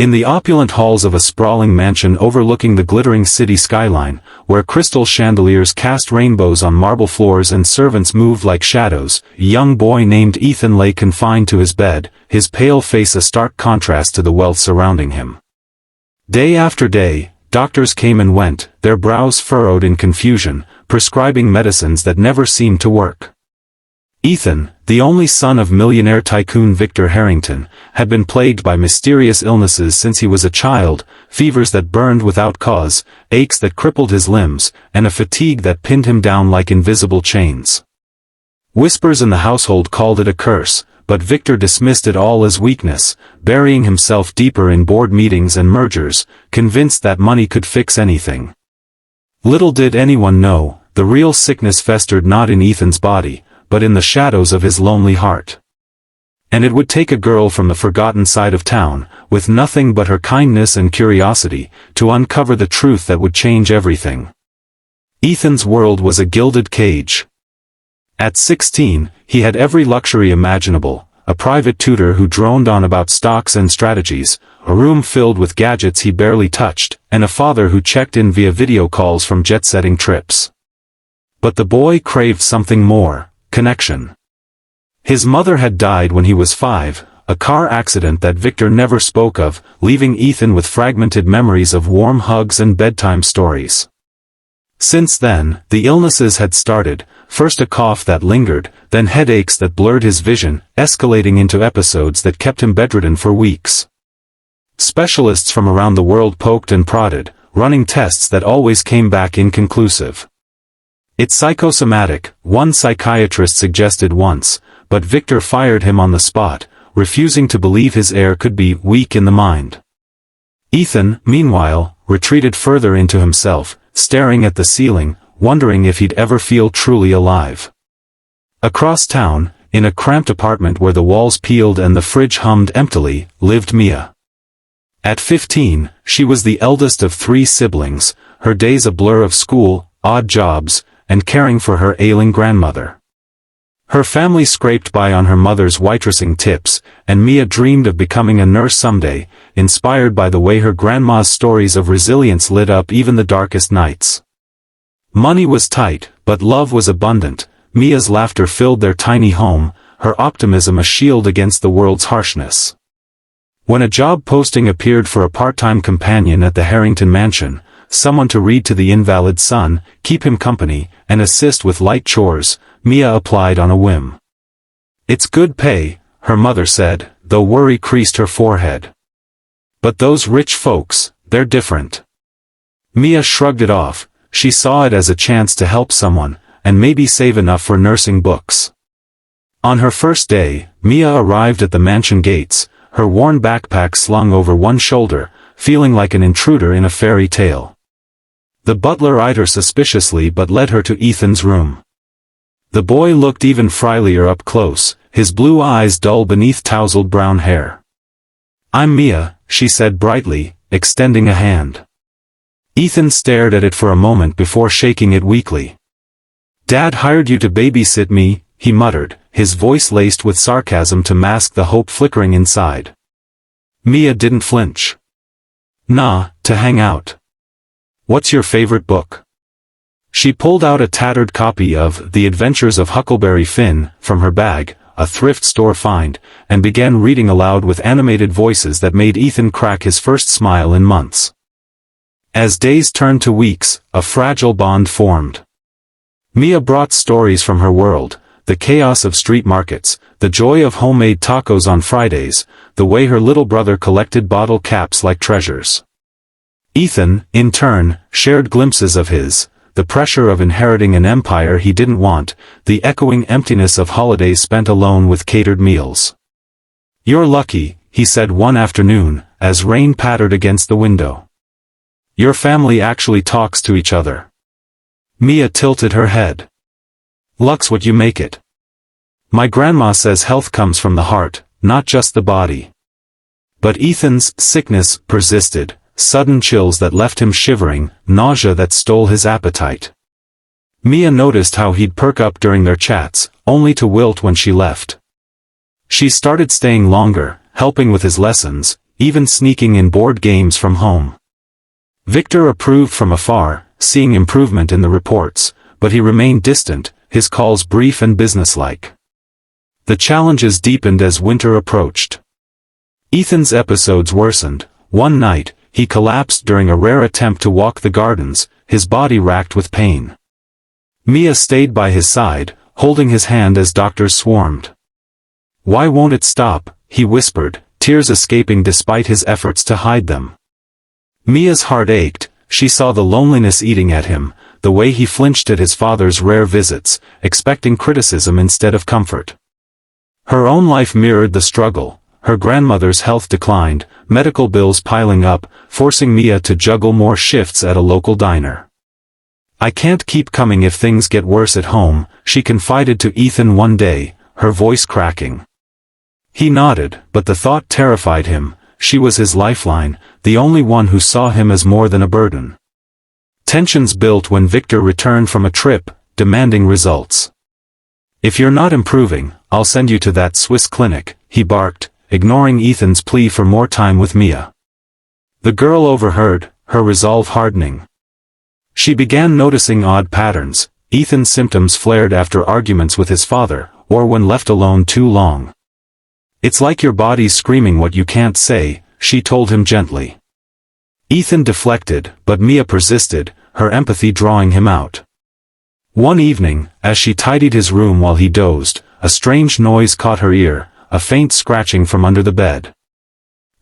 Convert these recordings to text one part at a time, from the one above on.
In the opulent halls of a sprawling mansion overlooking the glittering city skyline, where crystal chandeliers cast rainbows on marble floors and servants moved like shadows, a young boy named Ethan lay confined to his bed, his pale face a stark contrast to the wealth surrounding him. Day after day, doctors came and went, their brows furrowed in confusion, prescribing medicines that never seemed to work. Ethan, the only son of millionaire tycoon Victor Harrington, had been plagued by mysterious illnesses since he was a child, fevers that burned without cause, aches that crippled his limbs, and a fatigue that pinned him down like invisible chains. Whispers in the household called it a curse, but Victor dismissed it all as weakness, burying himself deeper in board meetings and mergers, convinced that money could fix anything. Little did anyone know, the real sickness festered not in Ethan's body, but in the shadows of his lonely heart. And it would take a girl from the forgotten side of town, with nothing but her kindness and curiosity, to uncover the truth that would change everything. Ethan's world was a gilded cage. At 16, he had every luxury imaginable, a private tutor who droned on about stocks and strategies, a room filled with gadgets he barely touched, and a father who checked in via video calls from jet-setting trips. But the boy craved something more. Connection. His mother had died when he was 5, a car accident that Victor never spoke of, leaving Ethan with fragmented memories of warm hugs and bedtime stories. Since then, the illnesses had started, first a cough that lingered, then headaches that blurred his vision, escalating into episodes that kept him bedridden for weeks. Specialists from around the world poked and prodded, running tests that always came back inconclusive. It's psychosomatic, one psychiatrist suggested once, but Victor fired him on the spot, refusing to believe his heir could be weak in the mind. Ethan, meanwhile, retreated further into himself, staring at the ceiling, wondering if he'd ever feel truly alive. Across town, in a cramped apartment where the walls peeled and the fridge hummed emptily, lived Mia. At 15, she was the eldest of 3 siblings, her days a blur of school, odd jobs, and caring for her ailing grandmother. Her family scraped by on her mother's waitressing tips, and Mia dreamed of becoming a nurse someday, inspired by the way her grandma's stories of resilience lit up even the darkest nights. Money was tight, but love was abundant. Mia's laughter filled their tiny home, her optimism a shield against the world's harshness. When a job posting appeared for a part-time companion at the Harrington mansion, someone to read to the invalid son, keep him company, and assist with light chores, Mia applied on a whim. "It's good pay," her mother said, though worry creased her forehead. "But those rich folks, they're different." Mia shrugged it off. She saw it as a chance to help someone, and maybe save enough for nursing books. On her first day, Mia arrived at the mansion gates, her worn backpack slung over one shoulder, feeling like an intruder in a fairy tale. The butler eyed her suspiciously but led her to Ethan's room. The boy looked even frailier up close, his blue eyes dull beneath tousled brown hair. "I'm Mia," she said brightly, extending a hand. Ethan stared at it for a moment before shaking it weakly. "Dad hired you to babysit me," he muttered, his voice laced with sarcasm to mask the hope flickering inside. Mia didn't flinch. "Nah, to hang out." "What's your favorite book?" She pulled out a tattered copy of The Adventures of Huckleberry Finn from her bag, a thrift store find, and began reading aloud with animated voices that made Ethan crack his first smile in months. As days turned to weeks, a fragile bond formed. Mia brought stories from her world, the chaos of street markets, the joy of homemade tacos on Fridays, the way her little brother collected bottle caps like treasures. Ethan, in turn, shared glimpses of his, the pressure of inheriting an empire he didn't want, the echoing emptiness of holidays spent alone with catered meals. "You're lucky," he said one afternoon, as rain pattered against the window. "Your family actually talks to each other." Mia tilted her head. "Luck's what you make it. My grandma says health comes from the heart, not just the body." But Ethan's sickness persisted. Sudden chills that left him shivering, nausea that stole his appetite. Mia noticed how he'd perk up during their chats, only to wilt when she left. She started staying longer, helping with his lessons, even sneaking in board games from home. Victor approved from afar, seeing improvement in the reports, but he remained distant, his calls brief and businesslike. The challenges deepened as winter approached. Ethan's episodes worsened. One night, he collapsed during a rare attempt to walk the gardens, his body racked with pain. Mia stayed by his side, holding his hand as doctors swarmed. "Why won't it stop?" he whispered, tears escaping despite his efforts to hide them. Mia's heart ached. She saw the loneliness eating at him, the way he flinched at his father's rare visits, expecting criticism instead of comfort. Her own life mirrored the struggle. Her grandmother's health declined, medical bills piling up, forcing Mia to juggle more shifts at a local diner. "I can't keep coming if things get worse at home," she confided to Ethan one day, her voice cracking. He nodded, but the thought terrified him. She was his lifeline, the only one who saw him as more than a burden. Tensions built when Victor returned from a trip, demanding results. "If you're not improving, I'll send you to that Swiss clinic," he barked, ignoring Ethan's plea for more time with Mia. The girl overheard, her resolve hardening. She began noticing odd patterns. Ethan's symptoms flared after arguments with his father, or when left alone too long. "It's like your body's screaming what you can't say," she told him gently. Ethan deflected, but Mia persisted, her empathy drawing him out. One evening, as she tidied his room while he dozed, a strange noise caught her ear, a faint scratching from under the bed.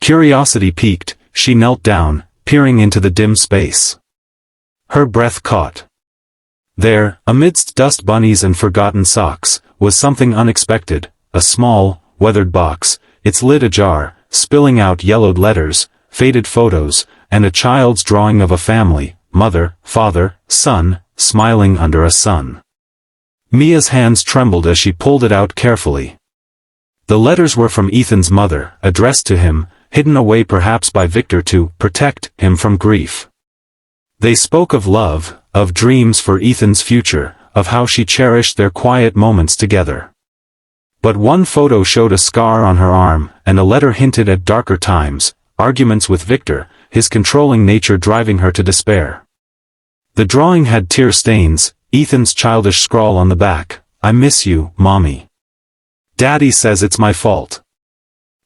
Curiosity piqued, she knelt down, peering into the dim space. Her breath caught. There, amidst dust bunnies and forgotten socks, was something unexpected, a small, weathered box, its lid ajar, spilling out yellowed letters, faded photos, and a child's drawing of a family, mother, father, son, smiling under a sun. Mia's hands trembled as she pulled it out carefully. The letters were from Ethan's mother, addressed to him, hidden away perhaps by Victor to protect him from grief. They spoke of love, of dreams for Ethan's future, of how she cherished their quiet moments together. But one photo showed a scar on her arm, and a letter hinted at darker times, arguments with Victor, his controlling nature driving her to despair. The drawing had tear stains, Ethan's childish scrawl on the back, "I miss you, Mommy. Daddy says it's my fault."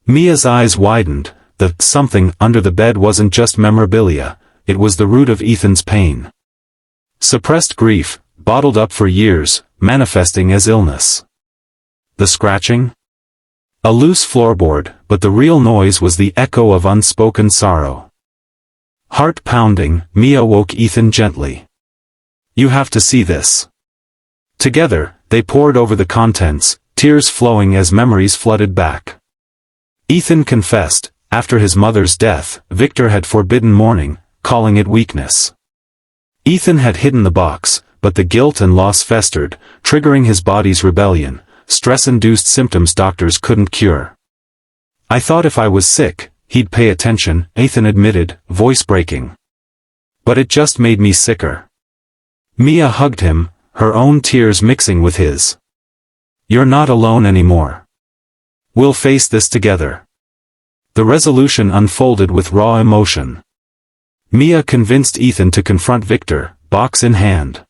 Mia's eyes widened. The something under the bed wasn't just memorabilia, it was the root of Ethan's pain. Suppressed grief, bottled up for years, manifesting as illness. The scratching? A loose floorboard, but the real noise was the echo of unspoken sorrow. Heart pounding, Mia woke Ethan gently. "You have to see this." Together, they pored over the contents, tears flowing as memories flooded back. Ethan confessed, after his mother's death, Victor had forbidden mourning, calling it weakness. Ethan had hidden the box, but the guilt and loss festered, triggering his body's rebellion, stress-induced symptoms doctors couldn't cure. "I thought if I was sick, he'd pay attention," Ethan admitted, voice breaking. "But it just made me sicker." Mia hugged him, her own tears mixing with his. "You're not alone anymore. We'll face this together." The resolution unfolded with raw emotion. Mia convinced Ethan to confront Victor, box in hand.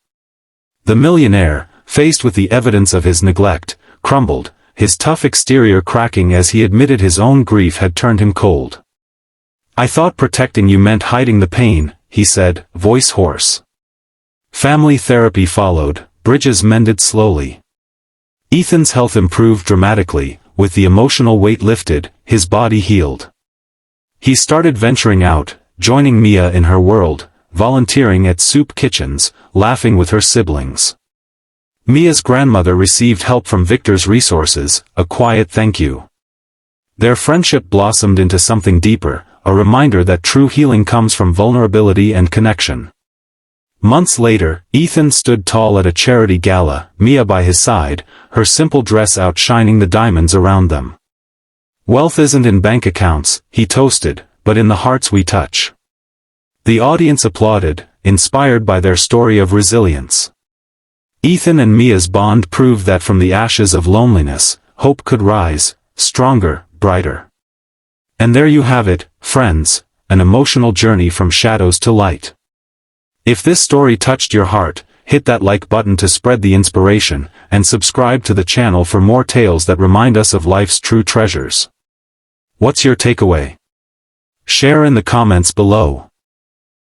The millionaire, faced with the evidence of his neglect, crumbled, his tough exterior cracking as he admitted his own grief had turned him cold. "I thought protecting you meant hiding the pain," he said, voice hoarse. Family therapy followed, bridges mended slowly. Ethan's health improved dramatically, with the emotional weight lifted, his body healed. He started venturing out, joining Mia in her world, volunteering at soup kitchens, laughing with her siblings. Mia's grandmother received help from Victor's resources, a quiet thank you. Their friendship blossomed into something deeper, a reminder that true healing comes from vulnerability and connection. Months later, Ethan stood tall at a charity gala, Mia by his side, her simple dress outshining the diamonds around them. "Wealth isn't in bank accounts," he toasted, "but in the hearts we touch." The audience applauded, inspired by their story of resilience. Ethan and Mia's bond proved that from the ashes of loneliness, hope could rise, stronger, brighter. And there you have it, Friends, an emotional journey from shadows to light. If this story touched your heart, hit that like button to spread the inspiration, and subscribe to the channel for more tales that remind us of life's true treasures. What's your takeaway? Share in the comments below.